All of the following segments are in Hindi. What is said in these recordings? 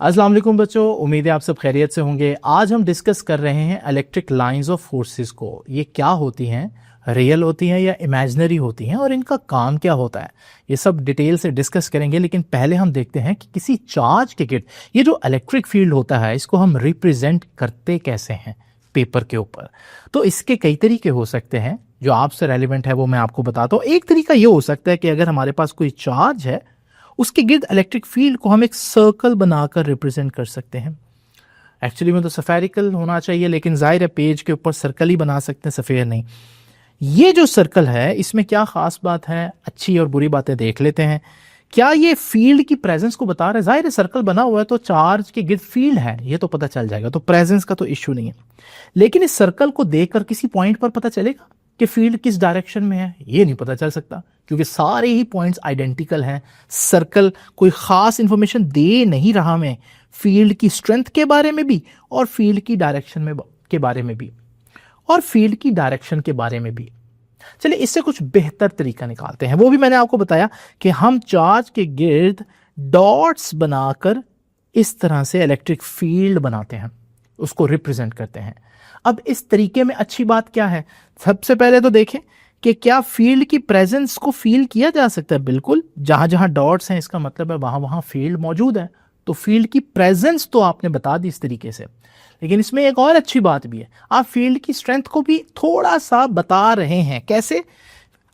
अस्सलाम वालेकुम बच्चों, उम्मीद है आप सब खैरियत से होंगे। आज हम डिस्कस कर रहे हैं इलेक्ट्रिक लाइंस ऑफ फोर्सेस को। ये क्या होती हैं, रियल होती हैं या इमेजिनरी होती हैं, और इनका काम क्या होता है, ये सब डिटेल से डिस्कस करेंगे। लेकिन पहले हम देखते हैं कि किसी चार्ज के गिर्द ये जो इलेक्ट्रिक फील्ड होता है इसको हम रिप्रेजेंट करते कैसे हैं पेपर के ऊपर। तो इसके कई तरीके हो सकते हैं, जो आपसे रेलिवेंट है वो मैं आपको बताता हूँ। एक तरीका ये हो सकता है कि अगर हमारे पास कोई चार्ज है उसके गिर्द इलेक्ट्रिक फील्ड को हम एक सर्कल बनाकर रिप्रेजेंट कर सकते हैं। एक्चुअली में तो सफेरिकल होना चाहिए, लेकिन जाहिर है पेज के ऊपर सर्कल ही बना सकते हैं, सफ़ेद नहीं। ये जो सर्कल है इसमें क्या खास बात है, अच्छी और बुरी बातें देख लेते हैं। क्या ये फील्ड की प्रेजेंस को बता रहा है? जाहिर है सर्कल बना हुआ है तो चार्ज के गिर्द फील्ड है, ये तो पता चल जाएगा, तो प्रेजेंस का तो इश्यू नहीं है। लेकिन इस सर्कल को देखकर किसी पॉइंट पर पता चलेगा कि फील्ड किस डायरेक्शन में है? ये नहीं पता चल सकता, क्योंकि सारे ही पॉइंट्स आइडेंटिकल हैं। सर्कल कोई खास इंफॉर्मेशन दे नहीं रहा हमें, फील्ड की स्ट्रेंथ के बारे में भी और फील्ड की डायरेक्शन में के बारे में भी, और फील्ड की डायरेक्शन के बारे में भी। चलिए इससे कुछ बेहतर तरीका निकालते हैं। वो भी मैंने आपको बताया कि हम चार्ज के गिर्द डॉट्स बनाकर इस तरह से इलेक्ट्रिक फील्ड बनाते हैं, उसको रिप्रेजेंट करते हैं। अब इस तरीके में अच्छी बात क्या है, सबसे पहले तो देखें कि क्या फील्ड की प्रेजेंस को फील किया जा सकता है। बिल्कुल, जहां जहां डॉट्स हैं इसका मतलब है वहां वहां फील्ड मौजूद है, तो फील्ड की प्रेजेंस तो आपने बता दी इस तरीके से। लेकिन इसमें एक और अच्छी बात भी है, आप फील्ड की स्ट्रेंथ को भी थोड़ा सा बता रहे हैं। कैसे?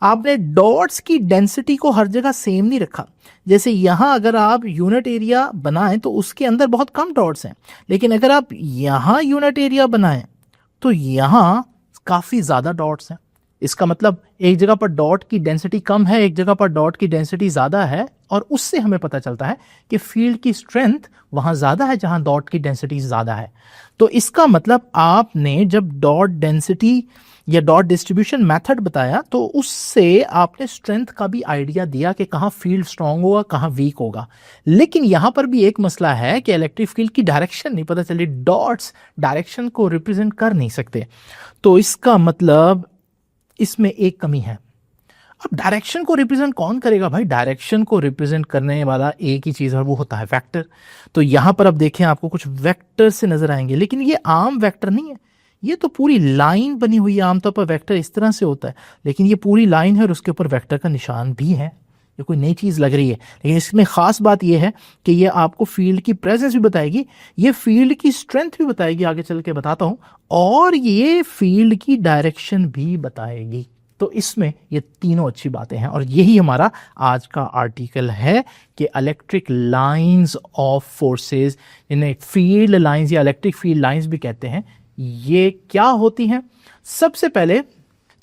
आपने डॉट्स की डेंसिटी को हर जगह सेम नहीं रखा। जैसे यहां अगर आप यूनिट एरिया बनाएं तो उसके अंदर बहुत कम डॉट्स हैं, लेकिन अगर आप यहां यूनिट एरिया बनाएं तो यहां काफी ज्यादा डॉट्स हैं। इसका मतलब एक जगह पर डॉट की डेंसिटी कम है, एक जगह पर डॉट की डेंसिटी ज्यादा है, और उससे हमें पता चलता है कि फील्ड की स्ट्रेंथ वहां ज्यादा है जहां डॉट की डेंसिटी ज्यादा है। तो इसका मतलब आपने जब डॉट डेंसिटी या डॉट डिस्ट्रीब्यूशन मेथड बताया तो उससे आपने स्ट्रेंथ का भी आइडिया दिया कि कहां फील्ड स्ट्रांग होगा, कहां वीक होगा। लेकिन यहां पर भी एक मसला है कि इलेक्ट्रिक फील्ड की डायरेक्शन नहीं पता चली, डॉट्स डायरेक्शन को रिप्रेजेंट कर नहीं सकते। तो इसका मतलब इसमें एक कमी है। अब डायरेक्शन को रिप्रेजेंट कौन करेगा भाई? डायरेक्शन को रिप्रेजेंट करने वाला एक ही चीज है, वो होता है वेक्टर। तो यहां पर अब देखें आपको कुछ वेक्टर से नजर आएंगे, लेकिन ये आम वेक्टर नहीं है, ये तो पूरी लाइन बनी हुई है। आमतौर पर वेक्टर इस तरह से होता है, लेकिन ये पूरी लाइन है और उसके ऊपर वेक्टर का निशान भी है। ये कोई नई चीज लग रही है, लेकिन इसमें खास बात यह है कि ये आपको फील्ड की प्रेजेंस भी बताएगी, ये फील्ड की स्ट्रेंथ भी बताएगी, आगे चल के बताता हूं, और ये फील्ड की डायरेक्शन भी बताएगी। तो इसमें ये तीनों अच्छी बातें हैं, और यही हमारा आज का आर्टिकल है कि इलेक्ट्रिक लाइंस ऑफ फोर्सेस, इन्हें फील्ड लाइंस या इलेक्ट्रिक फील्ड लाइंस भी कहते हैं, ये क्या होती हैं। सबसे पहले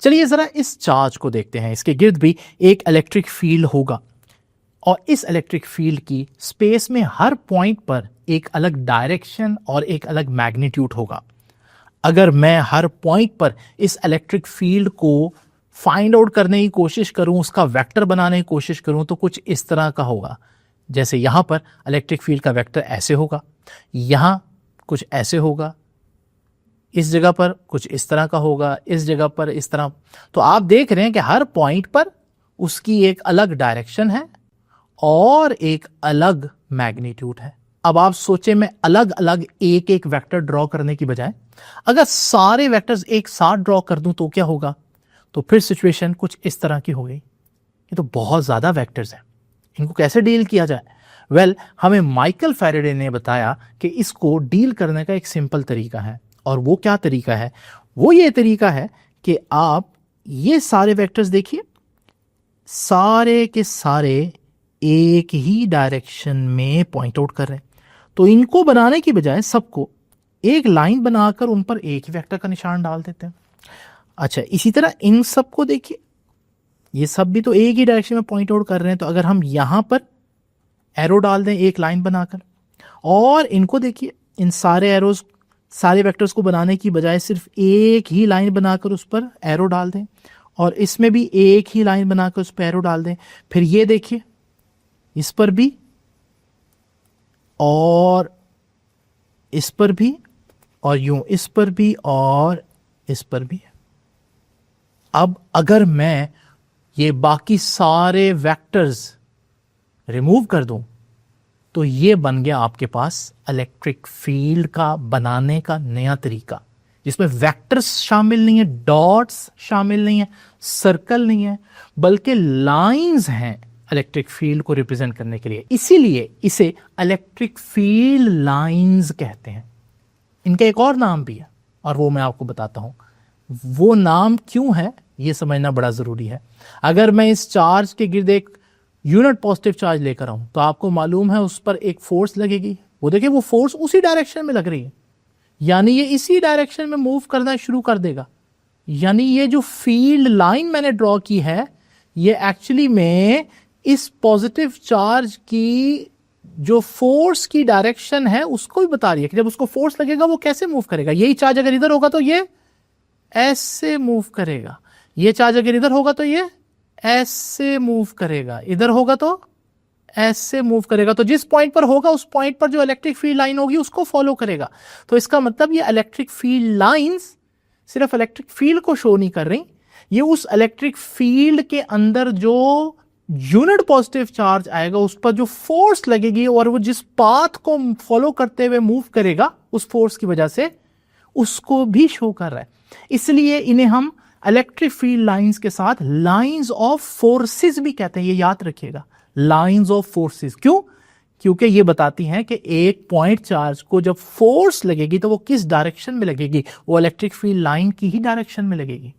चलिए जरा इस चार्ज को देखते हैं। इसके गिर्द भी एक इलेक्ट्रिक फील्ड होगा, और इस इलेक्ट्रिक फील्ड की स्पेस में हर पॉइंट पर एक अलग डायरेक्शन और एक अलग मैग्नीट्यूड होगा। अगर मैं हर पॉइंट पर इस इलेक्ट्रिक फील्ड को फाइंड आउट करने की कोशिश करूं, उसका वेक्टर बनाने की कोशिश करूं, तो कुछ इस तरह का होगा। जैसे यहां पर इलेक्ट्रिक फील्ड का वेक्टर ऐसे होगा, यहां कुछ ऐसे होगा, इस जगह पर कुछ इस तरह का होगा, इस जगह पर इस तरह। तो आप देख रहे हैं कि हर पॉइंट पर उसकी एक अलग डायरेक्शन है और एक अलग मैग्नीट्यूड है। अब आप सोचें, मैं अलग अलग एक एक वेक्टर ड्रॉ करने की बजाय अगर सारे वेक्टर्स एक साथ ड्रॉ कर दूं तो क्या होगा? तो फिर सिचुएशन कुछ इस तरह की हो गई। ये तो बहुत ज्यादा वेक्टर्स हैं, इनको कैसे डील किया जाए? वेल, हमें माइकल फैराडे ने बताया कि इसको डील करने का एक सिंपल तरीका है। और वो क्या तरीका है? वो ये तरीका है कि आप ये सारे वेक्टर्स देखिए, सारे के सारे एक ही डायरेक्शन में पॉइंट आउट कर रहे हैं। तो इनको बनाने की बजाय सबको एक लाइन बनाकर उन पर एक ही वेक्टर का निशान डाल देते हैं। अच्छा, इसी तरह इन सबको देखिए, ये सब भी तो एक ही डायरेक्शन में पॉइंट आउट कर रहे हैं। तो अगर हम यहां पर एरो डाल दें एक लाइन बनाकर, और इनको देखिए, इन सारे एरोज, सारे वेक्टर्स को बनाने की बजाय सिर्फ एक ही लाइन बनाकर उस पर एरो डाल दें, और इसमें भी एक ही लाइन बनाकर उस पर एरो डाल दें। फिर ये देखिए, इस पर भी और इस पर भी, और यूं इस पर भी और इस पर भी। अब अगर मैं ये बाकी सारे वेक्टर्स रिमूव कर दूं तो ये बन गया आपके पास इलेक्ट्रिक फील्ड का बनाने का नया तरीका, जिसमें वेक्टर्स शामिल नहीं है, डॉट्स शामिल नहीं है, सर्कल नहीं है, बल्कि लाइंस हैं इलेक्ट्रिक फील्ड को रिप्रेजेंट करने के लिए। इसीलिए इसे इलेक्ट्रिक फील्ड लाइंस कहते हैं। इनका एक और नाम भी है और वो मैं आपको बताता हूं। वो नाम क्यों है ये समझना बड़ा जरूरी है। अगर मैं इस चार्ज के गिर्द एक यूनिट पॉजिटिव चार्ज लेकर आऊं तो आपको मालूम है उस पर एक फोर्स लगेगी। वो देखिए वो फोर्स उसी डायरेक्शन में लग रही है, यानी ये इसी डायरेक्शन में मूव करना शुरू कर देगा। यानी ये जो फील्ड लाइन मैंने ड्रॉ की है ये एक्चुअली में इस पॉजिटिव चार्ज की जो फोर्स की डायरेक्शन है उसको भी बता रही है कि जब उसको फोर्स लगेगा वो कैसे मूव करेगा। यही चार्ज अगर इधर होगा तो ये ऐसे मूव करेगा, ये चार्ज अगर इधर होगा तो ये ऐसे मूव करेगा, इधर होगा तो ऐसे मूव करेगा। तो जिस पॉइंट पर होगा उस पॉइंट पर जो इलेक्ट्रिक फील्ड लाइन होगी उसको फॉलो करेगा। तो इसका मतलब ये इलेक्ट्रिक फील्ड लाइंस सिर्फ इलेक्ट्रिक फील्ड को शो नहीं कर रही, ये उस इलेक्ट्रिक फील्ड के अंदर जो यूनिट पॉजिटिव चार्ज आएगा उस पर जो फोर्स लगेगी और वो जिस पाथ को फॉलो करते हुए मूव करेगा उस फोर्स की वजह से उसको भी शो कर रहा है। इसलिए इन्हें हम इलेक्ट्रिक फील्ड लाइंस के साथ लाइंस ऑफ फोर्सेस भी कहते हैं। ये याद रखिएगा, लाइंस ऑफ फोर्सेस। क्यों? क्योंकि ये बताती हैं कि एक पॉइंट चार्ज को जब फोर्स लगेगी तो वो किस डायरेक्शन में लगेगी, वो इलेक्ट्रिक फील्ड लाइन की ही डायरेक्शन में लगेगी।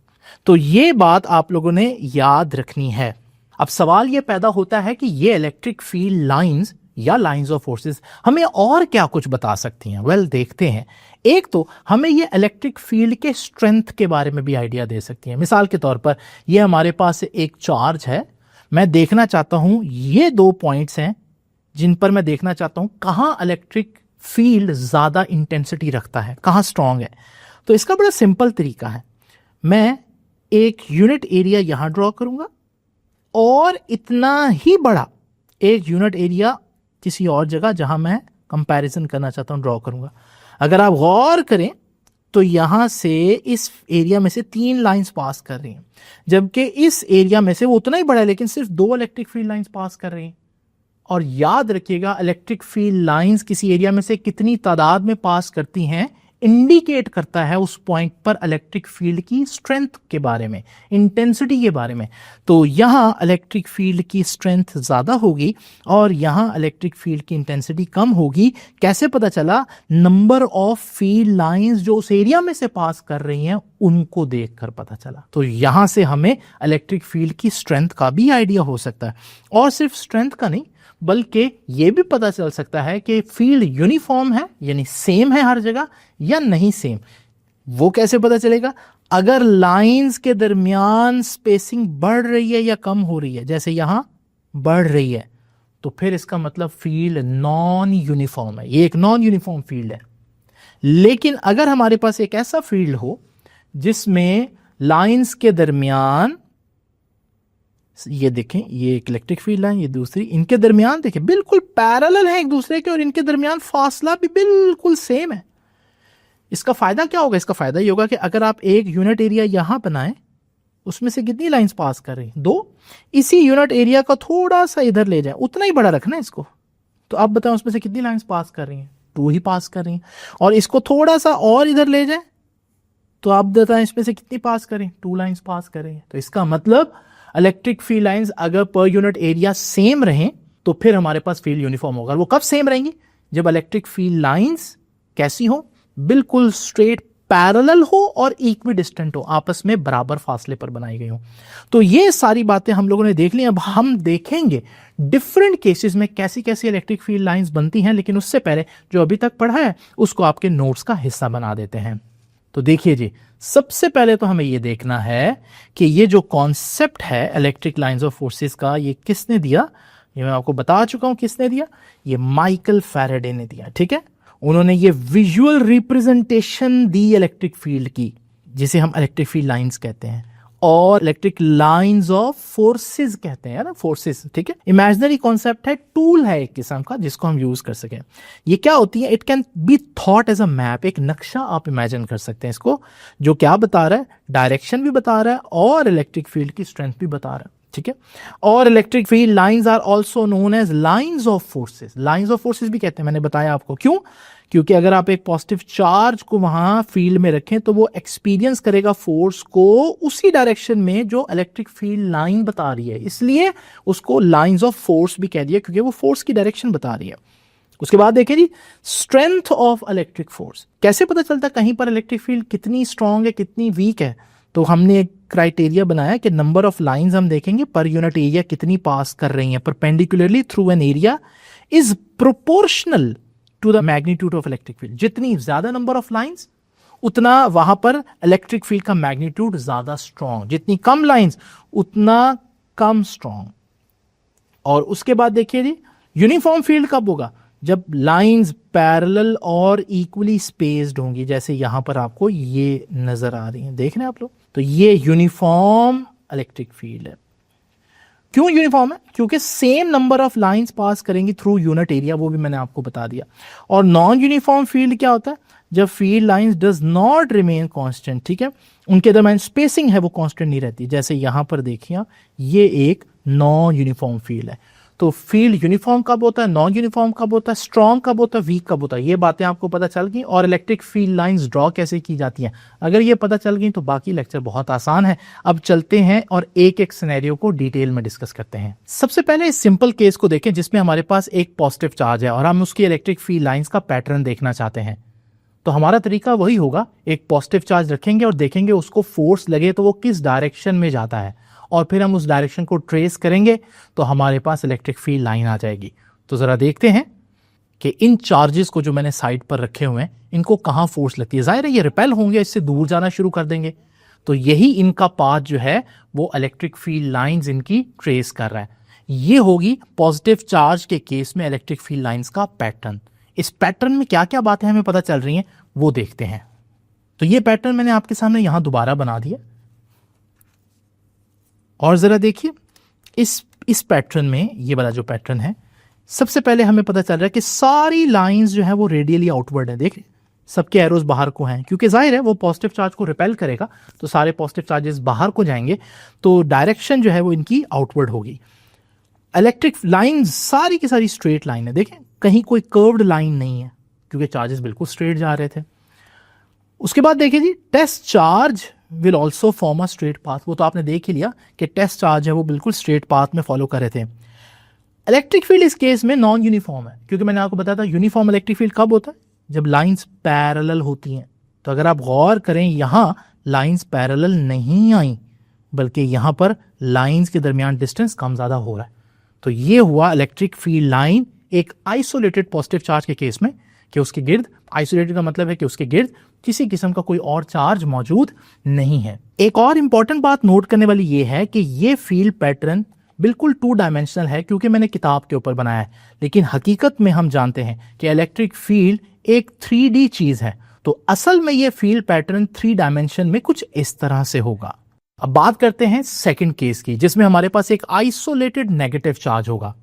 तो ये बात आप लोगों ने याद रखनी है। अब सवाल ये पैदा होता है कि ये इलेक्ट्रिक फील्ड लाइंस या लाइंस ऑफ फोर्सेस हमें और क्या कुछ बता सकती हैं। वेल, देखते हैं। एक तो हमें ये इलेक्ट्रिक फील्ड के स्ट्रेंथ के बारे में भी आइडिया दे सकती हैं। मिसाल के तौर पर ये हमारे पास एक चार्ज है, मैं देखना चाहता हूं, ये दो पॉइंट्स हैं जिन पर मैं देखना चाहता हूं कहां इलेक्ट्रिक फील्ड ज्यादा इंटेंसिटी रखता है, कहां स्ट्रांग है। तो इसका बड़ा सिंपल तरीका है, मैं एक यूनिट एरिया यहां ड्रॉ करूंगा और इतना ही बड़ा एक यूनिट एरिया किसी और जगह जहां मैं कंपैरिजन करना चाहता हूं ड्रॉ करूंगा। अगर आप गौर करें तो यहां से इस एरिया में से 3 लाइंस पास कर रही हैं, जबकि इस एरिया में से वो उतना ही बड़ा है लेकिन सिर्फ 2 इलेक्ट्रिक फील्ड लाइंस पास कर रही हैं। और याद रखिएगा, इलेक्ट्रिक फील्ड लाइंस किसी एरिया में से कितनी तादाद में पास करती हैं इंडिकेट करता है उस पॉइंट पर इलेक्ट्रिक फील्ड की स्ट्रेंथ के बारे में, इंटेंसिटी के बारे में। तो यहां इलेक्ट्रिक फील्ड की स्ट्रेंथ ज्यादा होगी और यहां इलेक्ट्रिक फील्ड की इंटेंसिटी कम होगी। कैसे पता चला? नंबर ऑफ फील्ड लाइंस जो उस एरिया में से पास कर रही हैं उनको देखकर पता चला। तो यहां से हमें इलेक्ट्रिक फील्ड की स्ट्रेंथ का भी आइडिया हो सकता है। और सिर्फ स्ट्रेंथ का नहीं, बल्कि यह भी पता चल सकता है कि फील्ड यूनिफॉर्म है, यानी सेम है हर जगह, या नहीं सेम। वो कैसे पता चलेगा? अगर लाइंस के दरमियान स्पेसिंग बढ़ रही है या कम हो रही है, जैसे यहां बढ़ रही है, तो फिर इसका मतलब फील्ड नॉन यूनिफॉर्म है, ये एक नॉन यूनिफॉर्म फील्ड है। लेकिन अगर हमारे पास एक ऐसा फील्ड हो जिसमें लाइंस के दरमियान, ये देखें, ये एक इलेक्ट्रिक फील्ड लाइन, ये दूसरी, इनके दरमियान देखें बिल्कुल पैरेलल है एक दूसरे के और इनके दरमियान फासला भी बिल्कुल सेम है। इसका फायदा क्या होगा? इसका फायदा ये होगा कि अगर आप एक यूनिट एरिया यहां बनाएं, उसमें से कितनी लाइंस पास कर रही हैं? 2। इसी यूनिट एरिया का थोड़ा सा इधर ले जाए, उतना ही बड़ा रखना है इसको, तो आप बताएं उसमें से कितनी लाइंस पास कर रही हैं? 2 ही पास कर रही हैं। और इसको थोड़ा सा और इधर ले जाए तो आप बताएं इसमें से कितनी पास करें? 2 लाइंस पास कर रही हैं। तो इसका मतलब इलेक्ट्रिक फील्ड लाइंस अगर पर यूनिट एरिया सेम रहें तो फिर हमारे पास फील्ड यूनिफॉर्म होगा। वो कब सेम रहेंगी? जब इलेक्ट्रिक फील्ड लाइंस कैसी हो? बिल्कुल स्ट्रेट पैरेलल हो और इक्वी डिस्टेंट हो, आपस में बराबर फासले पर बनाई गई हो। तो ये सारी बातें हम लोगों ने देख ली। अब हम देखेंगे डिफरेंट केसेस में कैसी कैसी इलेक्ट्रिक फील्ड लाइंस बनती हैं, लेकिन उससे पहले जो अभी तक पढ़ा है उसको आपके नोट्स का हिस्सा बना देते हैं। तो देखिए जी, सबसे पहले तो हमें यह देखना है कि ये जो कॉन्सेप्ट है इलेक्ट्रिक लाइंस ऑफ फोर्सेस का, ये किसने दिया? ये मैं आपको बता चुका हूं किसने दिया। ये माइकल फैराडे ने दिया। ठीक है, उन्होंने ये visual representation the electric field की, जिसे हम इलेक्ट्रिक फील्ड लाइंस कहते हैं, और इलेक्ट्रिक लाइंस ऑफ फोर्सेस कहते हैं ना, फोर्सेस। ठीक है, इमेजिनरी कॉन्सेप्ट है, टूल है एक किस्म का जिसको हम यूज कर सकें। ये क्या होती है? It can be thought as a map. एक नक्शा आप इमेजिन कर सकते हैं इसको, जो क्या बता रहा है? डायरेक्शन भी बता रहा है और इलेक्ट्रिक फील्ड की स्ट्रेंथ भी बता रहा है। ठीक है। और electric field lines are also known as lines of forces. Lines of forces भी कहते हैं, मैंने बताया आपको क्यों, क्योंकि अगर आप एक पॉजिटिव चार्ज को वहां फील्ड में रखें तो वो एक्सपीरियंस करेगा फोर्स को उसी डायरेक्शन में जो इलेक्ट्रिक फील्ड लाइन बता रही है, इसलिए उसको लाइंस ऑफ फोर्स भी कह दिया, क्योंकि वो फोर्स की डायरेक्शन बता रही है। उसके बाद देखिए जी, स्ट्रेंथ ऑफ इलेक्ट्रिक फोर्स। कैसे पता चलता है कहीं पर इलेक्ट्रिक फील्ड कितनी स्ट्रांग है कितनी वीक है? तो हमने एक क्राइटेरिया बनाया कि नंबर ऑफ लाइंस हम देखेंगे पर यूनिट एरिया कितनी पास कर रही हैं perpendicularly through an area is proportional to the magnitude of electric field. जितनी ज्यादा नंबर ऑफ लाइंस उतना वहां पर इलेक्ट्रिक फील्ड का मैग्नीट्यूड ज्यादा स्ट्रांग, जितनी कम लाइंस उतना कम स्ट्रांग। और उसके बाद देखिए जी, यूनिफॉर्म फील्ड कब होगा? जब लाइंस पैरेलल और इक्वली स्पेस्ड होंगी, जैसे यहां पर आपको ये नजर आ रही हैं, देख रहे हैं आप लोग, तो ये यूनिफॉर्म इलेक्ट्रिक फील्ड है। क्यों यूनिफॉर्म है? क्योंकि same number of lines pass करेंगी थ्रू यूनिट एरिया, वो भी मैंने आपको बता दिया। और नॉन यूनिफॉर्म फील्ड क्या होता है? जब field lines does not remain constant, ठीक है, उनके दरमियान स्पेसिंग है वो कांस्टेंट नहीं रहती। जैसे यहां पर देखिए आप, ये एक नॉन यूनिफॉर्म फील्ड है। तो फील्ड यूनिफॉर्म कब होता है, नॉन यूनिफॉर्म कब होता है, स्ट्रॉन्ग कब होता है, वीक कब होता है, ये बातें आपको पता चल गई। और इलेक्ट्रिक फील्ड लाइंस ड्रॉ कैसे की जाती हैं, अगर ये पता चल गई तो बाकी लेक्चर बहुत आसान है। अब चलते हैं और एक एक सिनेरियो को डिटेल में डिस्कस करते हैं। सबसे पहले इस सिंपल केस को देखें जिसमें हमारे पास एक पॉजिटिव चार्ज है और हम उसकी इलेक्ट्रिक फील्ड लाइंस का पैटर्न देखना चाहते हैं। तो हमारा तरीका वही होगा, एक पॉजिटिव चार्ज रखेंगे और देखेंगे उसको फोर्स लगे तो वो किस डायरेक्शन में जाता है, और फिर हम उस डायरेक्शन को ट्रेस करेंगे तो हमारे पास इलेक्ट्रिक फील्ड लाइन आ जाएगी। तो जरा देखते हैं कि इन चार्जेस को जो मैंने साइड पर रखे हुए हैं इनको कहां फोर्स लगती है। जाहिर है ये रिपेल होंगे, इससे दूर जाना शुरू कर देंगे, तो यही इनका पाथ जो है वो इलेक्ट्रिक फील्ड लाइंस इनकी ट्रेस कर रहा है। ये होगी पॉजिटिव चार्ज के केस में इलेक्ट्रिक फील्ड लाइंस का पैटर्न। इस पैटर्न में क्या क्या बातें हमें पता चल रही हैं वो देखते हैं। तो ये पैटर्न मैंने आपके सामने यहां दोबारा बना दिया, और जरा देखिए इस पैटर्न में, ये वाला जो पैटर्न है, सबसे पहले हमें पता चल रहा है कि सारी लाइंस जो है वो रेडियली आउटवर्ड है। देखिए सबके एरोज बाहर को हैं, क्योंकि जाहिर है वो पॉजिटिव चार्ज को रिपेल करेगा तो सारे पॉजिटिव चार्जेस बाहर को जाएंगे, तो डायरेक्शन जो है वो इनकी आउटवर्ड होगी। इलेक्ट्रिक लाइन सारी की सारी स्ट्रेट लाइन है, देखें कहीं कोई कर्व्ड लाइन नहीं है क्योंकि चार्जेस बिल्कुल स्ट्रेट जा रहे थे। उसके बाद देखिए जी, test charge will also form a straight path. वो तो आपने देख ही लिया कि टेस्ट चार्ज है वो बिल्कुल स्ट्रेट पाथ में फॉलो कर रहे थे। इलेक्ट्रिक फील्ड इस केस में नॉन यूनिफॉर्म है, क्योंकि मैंने आपको बताया था यूनिफॉर्म इलेक्ट्रिक फील्ड कब होता है, जब लाइंस पैरेलल होती हैं। तो अगर आप गौर करें यहां लाइंस पैरेलल नहीं आई, बल्कि यहां पर लाइंस के दरमियान डिस्टेंस कम ज्यादा हो रहा है। तो ये हुआ इलेक्ट्रिक फील्ड लाइन एक आइसोलेटेड पॉजिटिव चार्ज के केस में, कि उसके गिर्द, आइसोलेटेड का मतलब है कि उसके गिर्द किसी किस्म का कोई और चार्ज मौजूद नहीं है। एक और इंपॉर्टेंट बात नोट करने वाली ये है कि ये फील्ड पैटर्न बिल्कुल 2 डायमेंशनल है, क्योंकि मैंने किताब के ऊपर बनाया है, लेकिन हकीकत में हम जानते हैं कि इलेक्ट्रिक फील्ड एक 3D चीज है। तो असल में ये फील्ड पैटर्न 3 डायमेंशन में कुछ इस तरह से होगा। अब बात करते हैं सेकंड केस की, जिसमें हमारे पास एक आइसोलेटेड नेगेटिव चार्ज होगा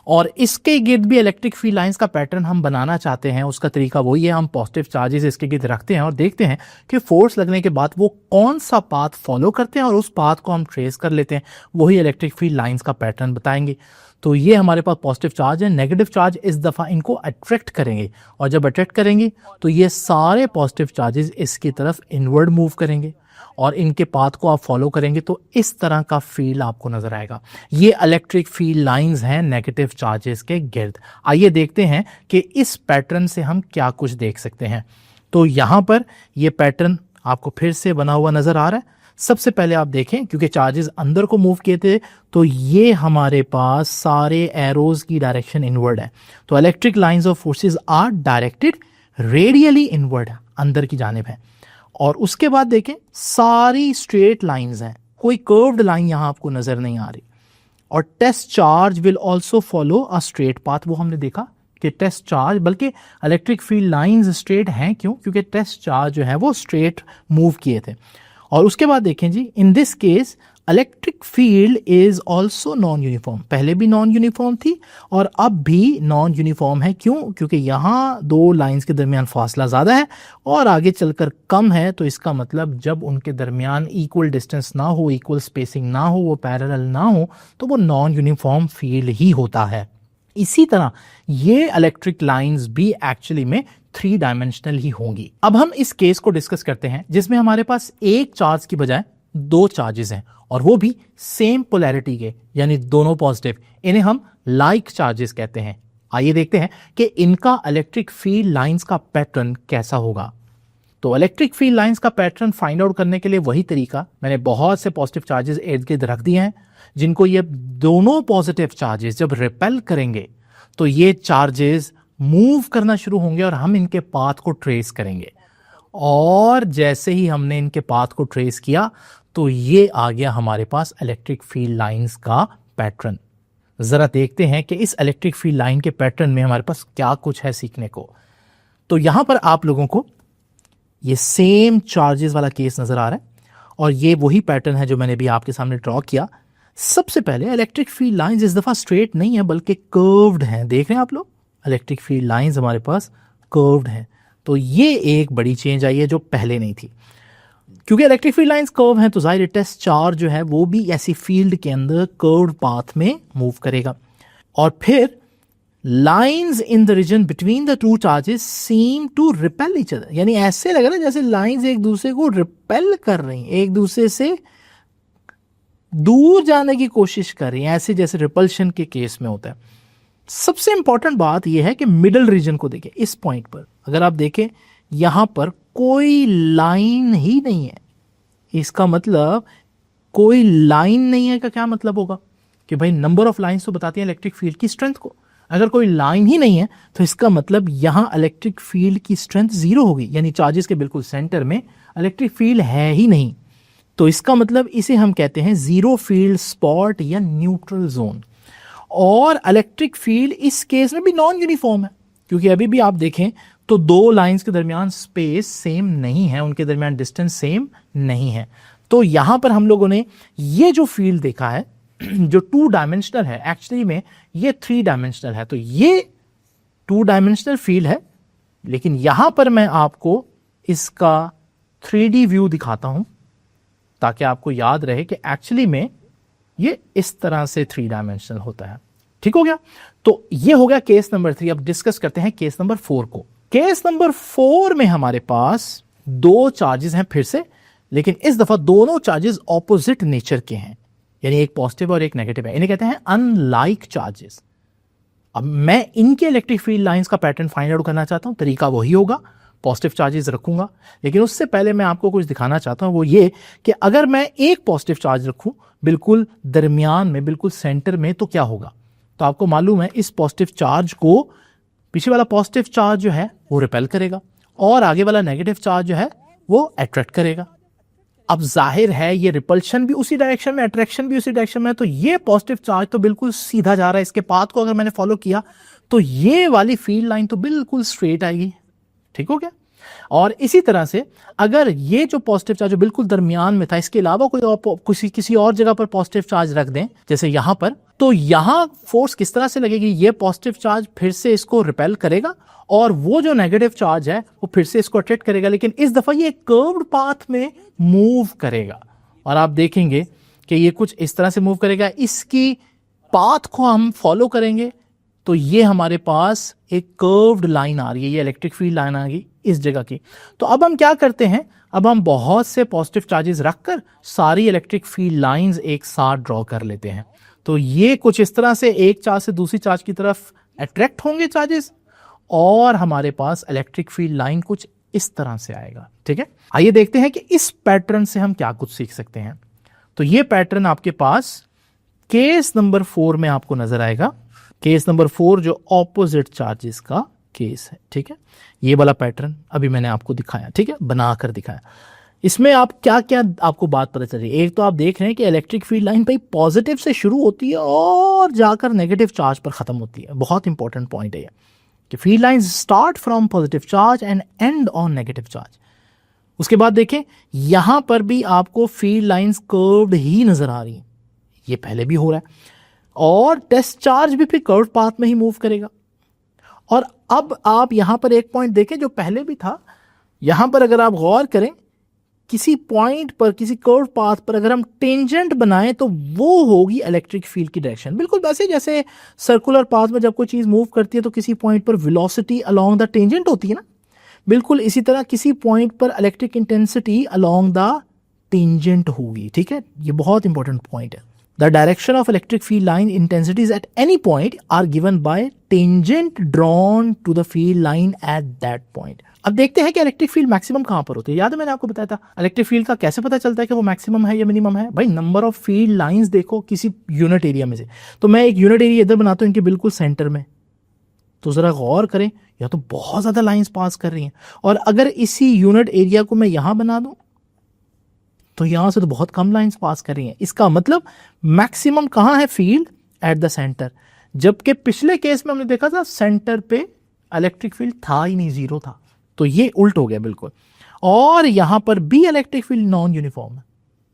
और इसके गिर्द भी इलेक्ट्रिक फील्ड लाइंस का पैटर्न हम बनाना चाहते हैं। उसका तरीका वही है, हम पॉजिटिव चार्जेस इसके गिर्द रखते हैं और देखते हैं कि फोर्स लगने के बाद वो कौन सा पाथ फॉलो करते हैं और उस पाथ को हम ट्रेस कर लेते हैं, वही इलेक्ट्रिक फील्ड लाइंस का पैटर्न बताएंगे। तो ये हमारे पास पॉजिटिव चार्ज है, नेगेटिव चार्ज इस दफा इनको अट्रैक्ट करेंगे, और जब अट्रैक्ट करेंगे तो ये सारे पॉजिटिव चार्जेस इसकी तरफ इनवर्ड मूव करेंगे और इनके पाथ को आप फॉलो करेंगे तो इस तरह का फील्ड आपको नजर आएगा। ये इलेक्ट्रिक फील्ड लाइंस हैं नेगेटिव चार्जेस के गिर्द। आइए देखते हैं कि इस पैटर्न से हम क्या कुछ देख सकते हैं। तो यहां पर ये पैटर्न आपको फिर से बना हुआ नजर आ रहा है। सबसे पहले आप देखें, क्योंकि चार्जेस अंदर को मूव किए थे, तो ये हमारे पास सारे एरोज की डायरेक्शन इनवर्ड है। तो electric lines of forces are directed radially inward, अंदर की जानिब है। और उसके बाद देखें सारी स्ट्रेट लाइंस हैं, कोई कर्व्ड लाइन यहां आपको नजर नहीं आ रही। और test charge will also follow a straight path, वो हमने देखा कि टेस्ट चार्ज, बल्कि इलेक्ट्रिक फील्ड लाइंस स्ट्रेट हैं क्यों, क्योंकि टेस्ट चार्ज जो है वो स्ट्रेट मूव किए थे। और उसके बाद देखें जी, in this case electric field is also non uniform. पहले भी नॉन यूनिफॉर्म थी और अब भी नॉन यूनिफॉर्म है। क्यों? क्योंकि यहाँ दो लाइंस के दरमियान फासला ज़्यादा है और आगे चलकर कम है। तो इसका मतलब जब उनके दरमियान इक्वल डिस्टेंस ना हो, इक्वल स्पेसिंग ना हो, वो पैरेलल ना हो, तो वो नॉन यूनिफॉर्म फील्ड ही होता है। इसी तरह ये इलेक्ट्रिक लाइंस भी एक्चुअली में 3 डायमेंशनल ही होंगी। अब हम इस केस को डिस्कस करते हैं जिसमें हमारे पास एक चार्ज की बजाय 2 चार्जेस हैं और वो भी सेम पोलैरिटी के, यानी दोनों पॉजिटिव। इन्हें हम लाइक चार्जेस कहते हैं। आइए देखते हैं कि इनका इलेक्ट्रिक फील्ड लाइंस का पैटर्न कैसा होगा। तो इलेक्ट्रिक फील्ड लाइंस का पैटर्न फाइंड आउट करने के लिए वही तरीका, मैंने बहुत से पॉजिटिव चार्जेस इर्द गिर्द रख दिए हैं, जिनको ये दोनों पॉजिटिव चार्जेस जब रिपेल करेंगे तो ये चार्जेस मूव करना शुरू होंगे और हम इनके पाथ को ट्रेस करेंगे। और जैसे ही हमने इनके पाथ को ट्रेस किया तो ये आ गया हमारे पास इलेक्ट्रिक फील्ड लाइंस का पैटर्न। जरा देखते हैं कि इस इलेक्ट्रिक फील्ड लाइन के पैटर्न में हमारे पास क्या कुछ है सीखने को। तो यहां पर आप लोगों को ये सेम चार्जेस वाला केस नजर आ रहा है और ये वही पैटर्न है जो मैंने भी आपके सामने ड्रॉ किया। सबसे पहले इलेक्ट्रिक फील्ड लाइंस इस दफा स्ट्रेट नहीं है बल्कि कर्व्ड हैं। देख रहे हैं आप लोग, इलेक्ट्रिक फील्ड लाइंस हमारे पास कर्व्ड हैं। तो ये एक बड़ी चेंज आई है जो पहले नहीं थी। क्योंकि इलेक्ट्रिक फील्ड लाइंस कर्व हैं तो जाहिर है टेस्ट चार्ज जो है वो भी ऐसी फील्ड के अंदर कर्व्ड पाथ में मूव करेगा। और फिर lines in the region between the two charges seem to repel each other, यानी ऐसे लग रहा है जैसे लाइंस एक दूसरे को रिपेल कर रही हैं, एक दूसरे से दूर जाने की कोशिश कर रही हैं, ऐसे जैसे रिपल्शन के केस में होता है। सबसे इंपॉर्टेंट बात यह है कि मिडल रीजन को देखें। इस पॉइंट पर अगर आप देखें यहां पर कोई लाइन ही नहीं है। इसका मतलब कोई लाइन नहीं है का क्या मतलब होगा कि भाई नंबर ऑफ लाइंस तो बताती हैं इलेक्ट्रिक फील्ड की स्ट्रेंथ को। अगर कोई लाइन ही नहीं है तो इसका मतलब यहां इलेक्ट्रिक फील्ड की स्ट्रेंथ 0 होगी, यानी चार्जेस के बिल्कुल सेंटर में इलेक्ट्रिक फील्ड है ही नहीं। तो इसका मतलब इसे हम कहते हैं जीरो फील्ड स्पॉट या न्यूट्रल जोन। और इलेक्ट्रिक फील्ड इस केस में भी नॉन यूनिफॉर्म है, क्योंकि अभी भी आप देखें तो दो लाइंस के दरमियान स्पेस सेम नहीं है, उनके दरमियान डिस्टेंस सेम नहीं है। तो यहां पर हम लोगों ने ये जो फील्ड देखा है जो 2 डायमेंशनल है, एक्चुअली में ये 3 डायमेंशनल है। तो ये 2 डायमेंशनल फील्ड है, लेकिन यहां पर मैं आपको इसका 3D व्यू दिखाता हूं ताकि आपको याद रहे कि एक्चुअली में ये इस तरह से 3 डायमेंशनल होता है। ठीक हो गया? तो ये हो गया केस नंबर 3। अब डिस्कस करते हैं केस नंबर 4 को। केस नंबर 4 में हमारे पास 2 चार्जेस हैं फिर से, लेकिन इस दफा दोनों चार्जेस ऑपोजिट नेचर के हैं, यानी एक पॉजिटिव और एक नेगेटिव है। इन्हें कहते हैं अनलाइक चार्जेस। अब मैं इनके इलेक्ट्रिक फील्ड लाइंस का पैटर्न फाइंड आउट करना चाहता हूं। तरीका वही होगा, पॉजिटिव चार्जेस रखूंगा, लेकिन उससे पहले मैं आपको कुछ दिखाना चाहता हूं, वो ये कि अगर मैं एक पॉजिटिव चार्ज रखूं बिल्कुल दरमियान में, बिल्कुल सेंटर में, तो क्या होगा। तो आपको मालूम है इस पॉजिटिव चार्ज को पीछे वाला पॉजिटिव चार्ज जो है वो रिपेल करेगा और आगे वाला नेगेटिव चार्ज जो है वो अट्रैक्ट करेगा। अब जाहिर है ये रिपल्शन भी उसी डायरेक्शन में, अट्रैक्शन भी उसी डायरेक्शन में है, तो ये पॉजिटिव चार्ज तो बिल्कुल सीधा जा रहा है। इसके पाथ को अगर मैंने फॉलो किया तो ये वाली फील्ड लाइन तो बिल्कुल स्ट्रेट आएगी। ठीक हो गया? और इसी तरह से अगर ये जो पॉजिटिव चार्ज जो बिल्कुल दरमियान में था, इसके अलावा कोई और किसी और जगह पर पॉजिटिव चार्ज रख दें, जैसे यहां पर, तो यहां फोर्स किस तरह से लगेगी, ये पॉजिटिव चार्ज फिर से इसको रिपेल करेगा और वो जो नेगेटिव चार्ज है वो फिर से इसको अट्रैक्ट करेगा, लेकिन इस दफा ये कर्व्ड पाथ में मूव करेगा। और आप देखेंगे कि ये कुछ इस तरह से मूव करेगा। इसकी पाथ को हम फॉलो करेंगे तो ये हमारे पास एक कर्व्ड लाइन आ रही है, ये इलेक्ट्रिक फील्ड लाइन आ गई इस जगह की। तो अब हम क्या करते हैं, अब हम बहुत से पॉजिटिव चार्जेस रखकर सारी इलेक्ट्रिक फील्ड लाइंस एक साथ ड्रॉ कर लेते हैं। तो ये कुछ इस तरह से एक चार्ज से दूसरी चार्ज की तरफ अट्रैक्ट होंगे चार्जेस और हमारे पास इलेक्ट्रिक फील्ड लाइन कुछ इस तरह से आएगा। ठीक है, आइए देखते हैं कि इस पैटर्न से हम क्या कुछ सीख सकते हैं। तो ये पैटर्न आपके पास केस नंबर 4 में आपको नजर आएगा। केस नंबर 4 जो ऑपोजिट चार्जेस का केस है। ठीक है, ये वाला पैटर्न अभी मैंने आपको दिखाया, ठीक है, बनाकर दिखाया। इसमें आप क्या क्या आपको बात पता चल रही है। एक तो आप देख रहे हैं कि इलेक्ट्रिक फील्ड लाइन भाई पॉजिटिव से शुरू होती है और जाकर नेगेटिव चार्ज पर खत्म होती है। बहुत इंपॉर्टेंट पॉइंट है ये कि field lines start from positive charge and and on negative charge. उसके बाद देखें यहां पर भी आपको फील्ड लाइंस कर्व्ड ही नजर आ रही हैं, ये पहले भी हो रहा है, और टेस्ट चार्ज भी फिर कर्व्ड पाथ में ही मूव करेगा। और अब आप यहां पर एक पॉइंट देखें जो पहले भी था, यहां पर अगर आप गौर करें किसी पॉइंट पर, किसी कर्व पाथ पर अगर हम टेंजेंट बनाएं तो वो होगी इलेक्ट्रिक फील्ड की डायरेक्शन। बिल्कुल वैसे जैसे सर्कुलर पाथ में जब कोई चीज मूव करती है तो किसी पॉइंट पर वेलोसिटी अलोंग द टेंजेंट होती है ना, बिल्कुल इसी तरह किसी पॉइंट पर electric intensity along the tangent होगी। ठीक है, ये बहुत इंपॉर्टेंट पॉइंट है। The direction of electric field line intensities at any point are given by tangent drawn to the field line at that point. अब देखते हैं कि इलेक्ट्रिक फील्ड मैक्सिमम कहां पर होती है। याद है मैंने आपको बताया था इलेक्ट्रिक फील्ड का कैसे पता चलता है कि वो मैक्सिमम है या मिनिमम है। भाई नंबर ऑफ फील्ड लाइंस देखो किसी यूनिट एरिया में से, तो मैं एक यूनिट एरिया इधर बनाता हूं इनके बिल्कुल सेंटर में, तो जरा गौर करें या तो बहुत ज्यादा लाइंस पास कर रही हैं, और अगर इसी यूनिट एरिया को मैं यहां बना दूं तो यहां से तो बहुत कम लाइंस पास कर रही हैं। इसका मतलब मैक्सिमम कहां है, फील्ड एट द सेंटर। जबकि पिछले केस में हमने देखा था सेंटर पे इलेक्ट्रिक फील्ड था ही नहीं, जीरो था, तो ये उल्ट हो गया बिल्कुल। और यहां पर भी इलेक्ट्रिक फील्ड नॉन यूनिफॉर्म है।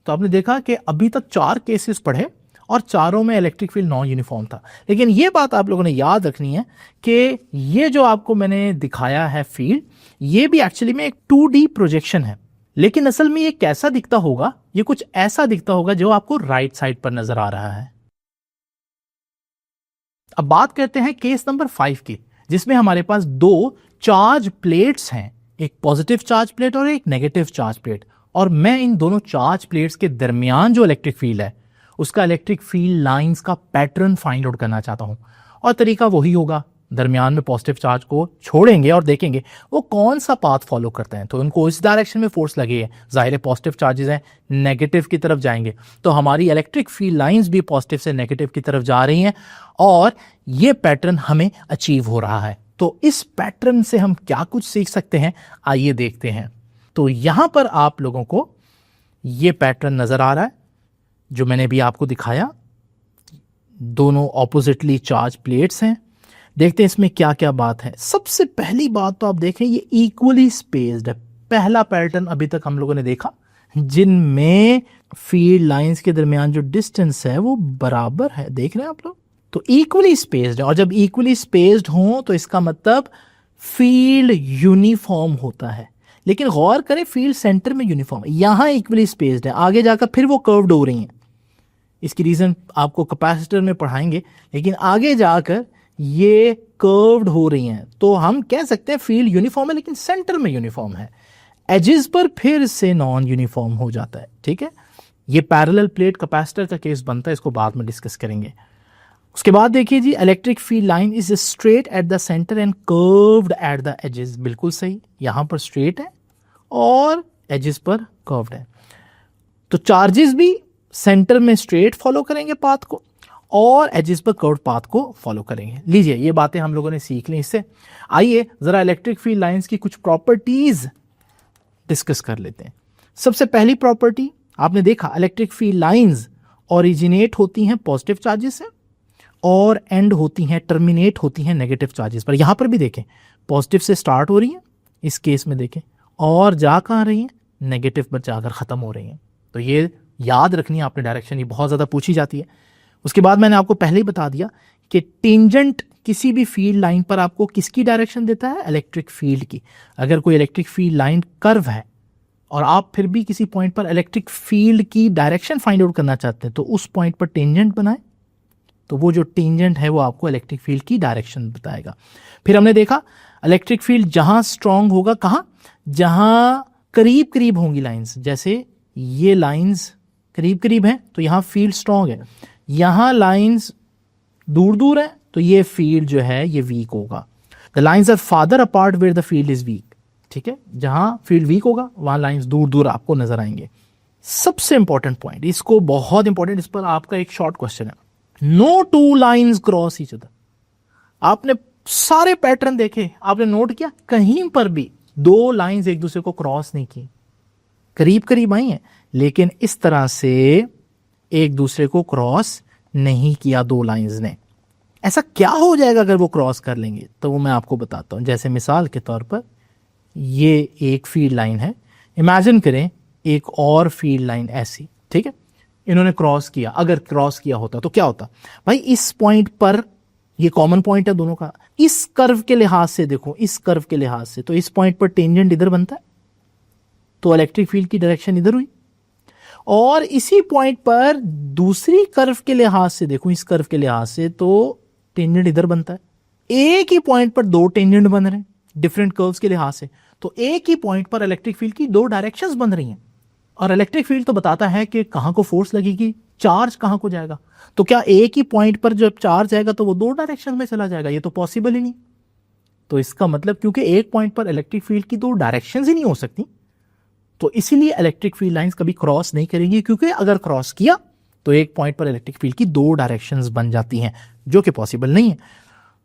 तो आपने देखा कि अभी तक 4 केसेस पढ़े और चारों में इलेक्ट्रिक फील्ड नॉन यूनिफॉर्म था। लेकिन ये बात आप लोगों ने याद रखनी है कि ये जो आपको मैंने दिखाया है फील्ड, ये भी एक्चुअली में एक 2D प्रोजेक्शन है, लेकिन असल में ये कैसा दिखता होगा, ये कुछ ऐसा दिखता होगा जो आपको राइट साइड पर नजर आ रहा है। अब बात करते हैं केस नंबर 5 की, जिसमें हमारे पास 2 चार्ज प्लेट्स हैं, एक पॉजिटिव चार्ज प्लेट और एक नेगेटिव चार्ज प्लेट, और मैं इन दोनों चार्ज प्लेट्स के दरमियान जो इलेक्ट्रिक फील्ड है उसका इलेक्ट्रिक फील्ड लाइंस का पैटर्न फाइंड आउट करना चाहता हूं। और तरीका वही होगा, दरमियान में पॉजिटिव चार्ज को छोड़ेंगे और देखेंगे वो कौन सा पाथ फॉलो करते हैं, तो उनको इस डायरेक्शन में फोर्स लगे है, जाहिर है पॉजिटिव चार्जेस हैं नेगेटिव की तरफ जाएंगे, तो हमारी इलेक्ट्रिक फील्ड लाइंस भी पॉजिटिव से नेगेटिव की तरफ जा रही हैं, और ये पैटर्न हमें अचीव हो रहा है। तो इस पैटर्न से हम क्या कुछ सीख सकते हैं, आइए देखते हैं। तो यहां पर आप लोगों को ये पैटर्न नजर आ रहा है जो मैंने भी आपको दिखाया, दोनों ऑपोजिटली चार्ज प्लेट्स हैं। देखते हैं इसमें क्या क्या बात है। सबसे पहली बात तो आप देखें ये इक्वली स्पेस्ड है। पहला पैटर्न अभी तक हम लोगों ने देखा जिनमें फील्ड लाइंस के दरमियान जो डिस्टेंस है वो बराबर है, देख रहे हैं आप लोग, तो इक्वली स्पेस्ड है। और जब इक्वली स्पेस्ड हो तो इसका मतलब फील्ड यूनिफॉर्म होता है। लेकिन गौर करें फील्ड सेंटर में यूनिफॉर्म है, यहां इक्वली स्पेस्ड है, आगे जाकर फिर वो कर्व्ड हो रही हैं। इसकी रीजन आपको कैपेसिटर में पढ़ाएंगे, लेकिन आगे जाकर ये कर्व्ड हो रही हैं, तो हम कह सकते हैं फील्ड यूनिफॉर्म है लेकिन सेंटर में यूनिफॉर्म है, एजेस पर फिर से नॉन यूनिफॉर्म हो जाता है। ठीक है, ये पैरेलल प्लेट कैपेसिटर का केस बनता है, इसको बाद में डिस्कस करेंगे। उसके बाद देखिए जी, electric field line is straight at the centre and curved at the edges. बिल्कुल सही, यहां पर स्ट्रेट है और एजेस पर कर्व्ड है, तो चार्जेस भी सेंटर में स्ट्रेट फॉलो करेंगे पाथ को और एजेस पर कर्व्ड पाथ को फॉलो करेंगे। लीजिए ये बातें हम लोगों ने सीख ली इससे। आइए जरा इलेक्ट्रिक फील्ड लाइंस की कुछ प्रॉपर्टीज डिस्कस कर लेते हैं। सबसे पहली प्रॉपर्टी आपने देखा, इलेक्ट्रिक फील्ड लाइंस ओरिजिनेट होती हैं पॉजिटिव चार्जेस से और एंड होती हैं, टर्मिनेट होती हैं नेगेटिव चार्जेस पर। यहां पर भी देखें पॉजिटिव से स्टार्ट हो रही हैं इस केस में देखें, और जा कहां रही हैं, नेगेटिव पर जाकर खत्म हो रही हैं। तो ये याद रखनी है आपने डायरेक्शन, ये बहुत ज्यादा पूछी जाती है। उसके बाद मैंने आपको पहले ही बता दिया कि टेंजेंट किसी भी फील्ड लाइन पर आपको किसकी डायरेक्शन देता है, इलेक्ट्रिक फील्ड की। अगर कोई इलेक्ट्रिक फील्ड लाइन कर्व है और आप फिर भी किसी पॉइंट पर इलेक्ट्रिक फील्ड की डायरेक्शन फाइंड आउट करना चाहते हैं तो उस पॉइंट पर टेंजेंट बनाएं, तो वो जो टेंजेंट है वो आपको इलेक्ट्रिक फील्ड की डायरेक्शन बताएगा। फिर हमने देखा इलेक्ट्रिक फील्ड जहां स्ट्रांग होगा, कहां, जहां करीब करीब होंगी लाइंस, जैसे ये लाइंस करीब करीब हैं तो यहां फील्ड स्ट्रांग है, यहां लाइंस दूर दूर है तो ये फील्ड जो है ये वीक होगा। The lines are farther apart where the field is weak. ठीक है, जहां फील्ड वीक होगा वहां लाइंस दूर दूर आपको नजर आएंगे। सबसे इंपॉर्टेंट पॉइंट, इसको बहुत इंपॉर्टेंट, इस पर आपका एक शॉर्ट क्वेश्चन है, no two lines cross each other. आपने सारे पैटर्न देखे, आपने नोट किया कहीं पर भी 2 लाइंस एक दूसरे को क्रॉस नहीं की, करीब करीब आई हैं लेकिन इस तरह से एक दूसरे को क्रॉस नहीं किया 2 लाइंस ने। ऐसा क्या हो जाएगा अगर वो क्रॉस कर लेंगे, तो वो मैं आपको बताता हूं। जैसे मिसाल के तौर पर ये एक फील्ड लाइन है इमेजिन करें एक और फील्ड लाइन ऐसी, ठीक है, इन्होंने क्रॉस किया, अगर क्रॉस किया होता तो क्या होता भाई, इस पॉइंट पर, ये कॉमन पॉइंट है दोनों का, इस कर्व के लिहाज से देखो, इस कर्व के लिहाज से तो इस पॉइंट पर टेंजेंट इधर बनता है, तो इलेक्ट्रिक फील्ड की डायरेक्शन इधर हुई। और इसी पॉइंट पर दूसरी कर्व के लिहाज से देखो, इस कर्व के लिहाज से तो टेंजेंट इधर बनता है। एक ही पॉइंट पर दो टेंजेंट बन रहे हैं डिफरेंट कर्व्स के लिहाज से, तो एक ही पॉइंट पर इलेक्ट्रिक फील्ड की दो डायरेक्शंस बन रही हैं। और इलेक्ट्रिक फील्ड तो बताता है कि कहां को फोर्स लगेगी, चार्ज कहां को जाएगा। तो क्या एक ही पॉइंट पर जब चार्ज आएगा तो वो दो डायरेक्शन में चला जाएगा? ये तो पॉसिबल ही नहीं। तो इसका मतलब क्योंकि एक पॉइंट पर इलेक्ट्रिक फील्ड की दो डायरेक्शंस ही नहीं हो सकती, तो इसीलिए इलेक्ट्रिक फील्ड लाइंस कभी क्रॉस नहीं करेंगी, क्योंकि अगर क्रॉस किया तो एक पॉइंट पर इलेक्ट्रिक फील्ड की दो डायरेक्शंस बन जाती हैं, जो कि पॉसिबल नहीं है।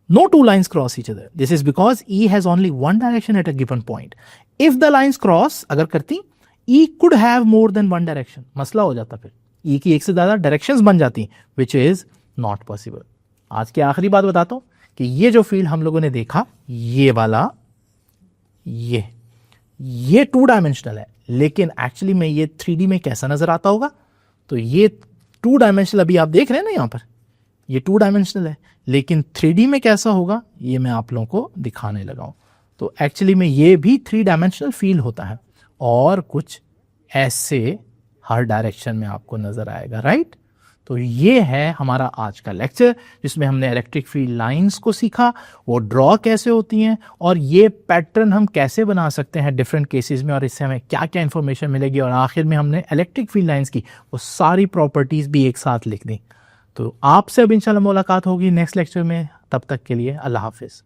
No two lines cross each other, this is because E has only one direction at a given point. If the lines cross अगर करती, E could have more than one direction, मसला हो जाता, फिर ई की एक से ज्यादा डायरेक्शंस बन जाती, विच इज नॉट पॉसिबल। आज की आखिरी बात बताता हूं कि ये जो फील्ड हम लोगों ने देखा, ये वाला, ये टू डायमेंशनल है, लेकिन एक्चुअली में ये 3D में कैसा नजर आता होगा? तो ये टू डायमेंशनल अभी आप देख रहे हैं ना, यहां पर ये टू डायमेंशनल है, लेकिन 3D में कैसा होगा ये मैं आप लोगों को दिखाने लगा हूं। तो एक्चुअली में ये भी 3 डायमेंशनल फील्ड होता है, और कुछ ऐसे हर डायरेक्शन में आपको नजर आएगा, राइट। तो ये है हमारा आज का लेक्चर, जिसमें हमने इलेक्ट्रिक फील्ड लाइंस को सीखा, वो ड्रॉ कैसे होती हैं, और ये पैटर्न हम कैसे बना सकते हैं डिफरेंट केसेस में, और इससे हमें क्या क्या इंफॉर्मेशन मिलेगी। और आखिर में हमने इलेक्ट्रिक फील्ड लाइंस की वो सारी प्रॉपर्टीज भी एक साथ लिख दी। तो आपसे अब इंशाल्लाह मुलाकात होगी नेक्स्ट लेक्चर में, तब तक के लिए अल्लाह हाफिज़।